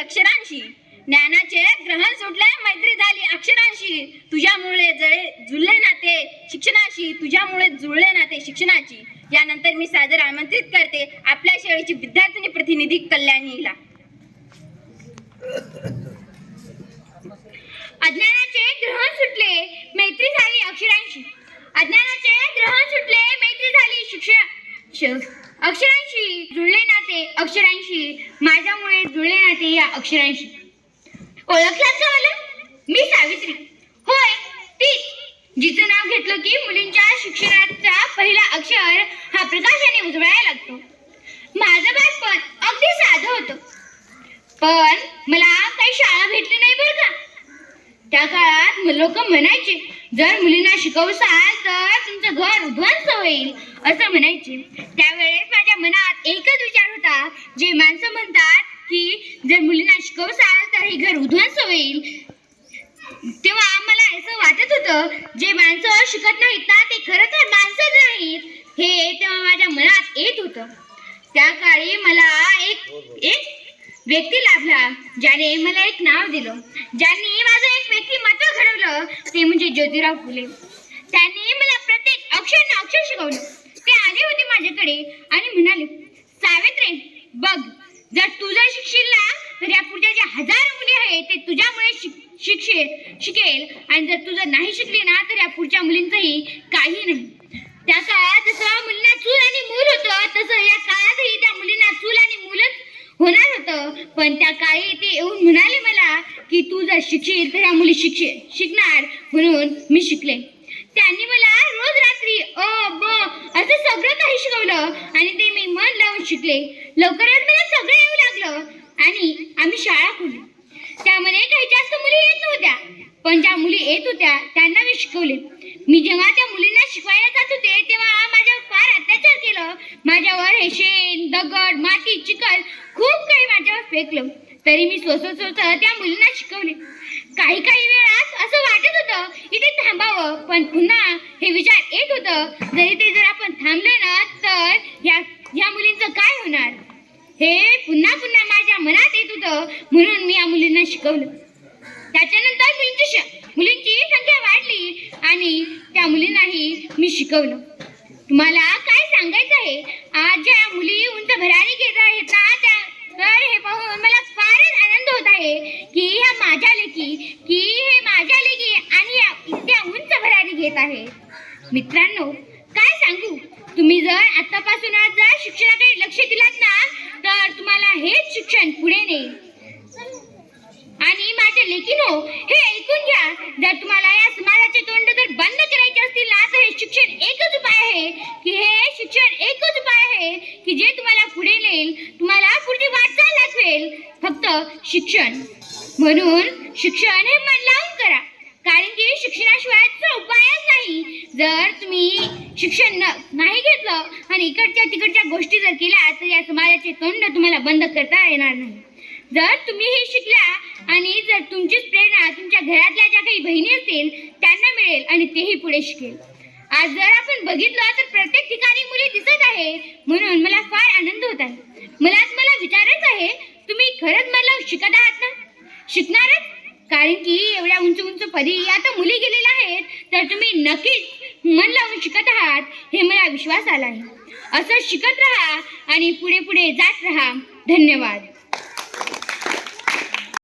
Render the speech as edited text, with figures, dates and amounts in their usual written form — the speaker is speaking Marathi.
अक्षरांशी, ज्ञानाचे ग्रहण सुटले मैत्री झाली अक्षरांशी, तुझ्यामुळे जुळले नाते शिक्षणाशी, तुझ्यामुळे जुळले नाते शिक्षणाची. यानंतर मी सादर आमंत्रित करते आपल्या शाळेची विद्यार्थिनी प्रतिनिधी कल्याणी हिला. अज्ञानाचे ग्रहण सुटले मैत्री झाली अक्षरांशी, अज्ञानाचे ग्रहण सुटले मैत्री झाली अक्षरांशी, जुळले नाते अक्षरांशी, माझ्यामुळे जुळले नाते या अक्षरांशी. ओळखलात का मला? मी सावित्री, होय तीच जिचं नाव घेतलं की मुलींच्या शिक्षणाचा पहिला अक्षर हा प्रकाशाने उजळायला लागतो. माझं बालपण अगदी साधं होतं, पण मला काही शाळा भेटली नाही बरं का. त्या काळात लोक म्हणायचे जर मुलींना शिकवसाल तर तुमचं घर उद्ध्वस्त होईल असं म्हणायचे. त्यावेळेस माझ्या मनात एकच विचार होता, जे माणसं म्हणतात की जर मुलींना शिकवसाल तर हे घर उद्ध्वस्त होईल, तेव्हा मला असं वाटत होतं जे माणसं शिकत नाहीत ना ते खरं तर माणसंच नाहीत, हे तेव्हा माझ्या मनात येत होतं. त्या काळी मला एक व्यक्ती लाभला ज्याने मला एक नाव दिलं, ज्यांनी माझं एक व्यक्तिमत्व घडवलं, ते म्हणजे ज्योतिराव फुले. त्यांनी मला प्रत्येक अक्षर शिकवलं. ते आले होते माझ्याकडे आणि म्हणाले, सावित्री बघ, जर तू जर शिकशील ना तर या पुढच्या ज्या हजार मुली आहेत ते तुझ्यामुळे शिकेल, आणि जर तू जर नाही शिकली ना तर या पुढच्या मुलींचंही काही नाही. त्या काळात जसं मुलींना चूल आणि मूल होतं तसं या काळातही त्या मुलींना चूल आणि मूलच होणार होतं. पण त्या काळी ते येऊन म्हणाले मला की तू जर शिकशील तर या मुली शिकणार, म्हणून मी शिकले. त्यांनी मला रोज रात्री अ ब असं सगळं काही शिकवलं आणि ते मी मन लावून शिकले. लवकरच मला सगळं येऊ लागलं आणि आम्ही शाळा खोलली. त्यामध्ये काही जास्त मुली येत नव्हत्या, पण ज्या मुली येत होत्या त्यांना मी शिकवले. मी जेव्हा त्या मुलींना शिकवायला जात होते तेव्हा माझ्यावर फार अत्याचार केलं. माझ्यावर हे शेण, दगड, माती, चिखल खूप काही माझ्यावर फेकलं, तरी मी स्वतः त्या मुलींना शिकवले. काही वेळात असं वाटत होतं इथे थांबावं, पण पुन्हा हे विचार येत होतं जर आपण थांबले ना तर ह्या मुलींचं काय होणार, हे पुन्हा माझ्या मनात येत होतं. म्हणून मी या मुलींना शिकवलं. त्याच्यानंतर मुलींची संख्या वाढली आणि त्या मुलींनाही मी शिकवलं. तुम्हाला काय सांगायचं आहे, आज ज्या मुली उंच भरारी घेत आहेत ना तर हे पाहून मला फारच आनंद होत आहे की हे माझ्या लेकी आणि या इतक्या उंच भरारी घेत आहेत. मित्रांनो, काय सांगू, तुम्ही जर आतापासूनच जर शिक्षणाकडे लक्ष दिलात ना तर तुम्हाला हेच शिक्षण पुढे नेईल. आणि माझ्या लेकीनो, हे ऐकून घ्या, जर तुम्हाला या समाजाचे तोंड जर बंद करायचे असतील ना तर हे शिक्षण एकच उपाय आहे की जे तुम्हाला पुढे नेईल, तुम्हाला पुढची वाटचाल दाखवेल. फक्त शिक्षण. म्हणून शिक्षण हे मन लावून करा, कारण की शिक्षणाशिवायचा उपायच नाही. जर तुम्ही शिक्षण नाही घेतलं आणि इकडच्या तिकडच्या गोष्टी जर केल्या तर या समाजाचे तोंड तुम्हाला बंद करता येणार नाही. जर तुम्ही हे शिकल्या आणि जर तुमचीच प्रेरणा तुमच्या घरातल्या ज्या काही बहिणी असतील त्यांना मिळेल आणि तेही पुढे शिकेल. आज जर आपण बघितलं तर प्रत्येक ठिकाणी मुली दिसत आहे, म्हणून मला फार आनंद होत आहे. मला विचारायचं आहे, तुम्ही खरंच मला शिकत आहात ना? शिकणारच, कारण की एवढ्या उंच पदी आता मुली गेलेल्या आहेत, तर तुम्ही नक्कीच मन लावून शिकत आहात हे मला विश्वास आला आहे. असं शिकत राहा आणि पुढे जात राहा. धन्यवाद.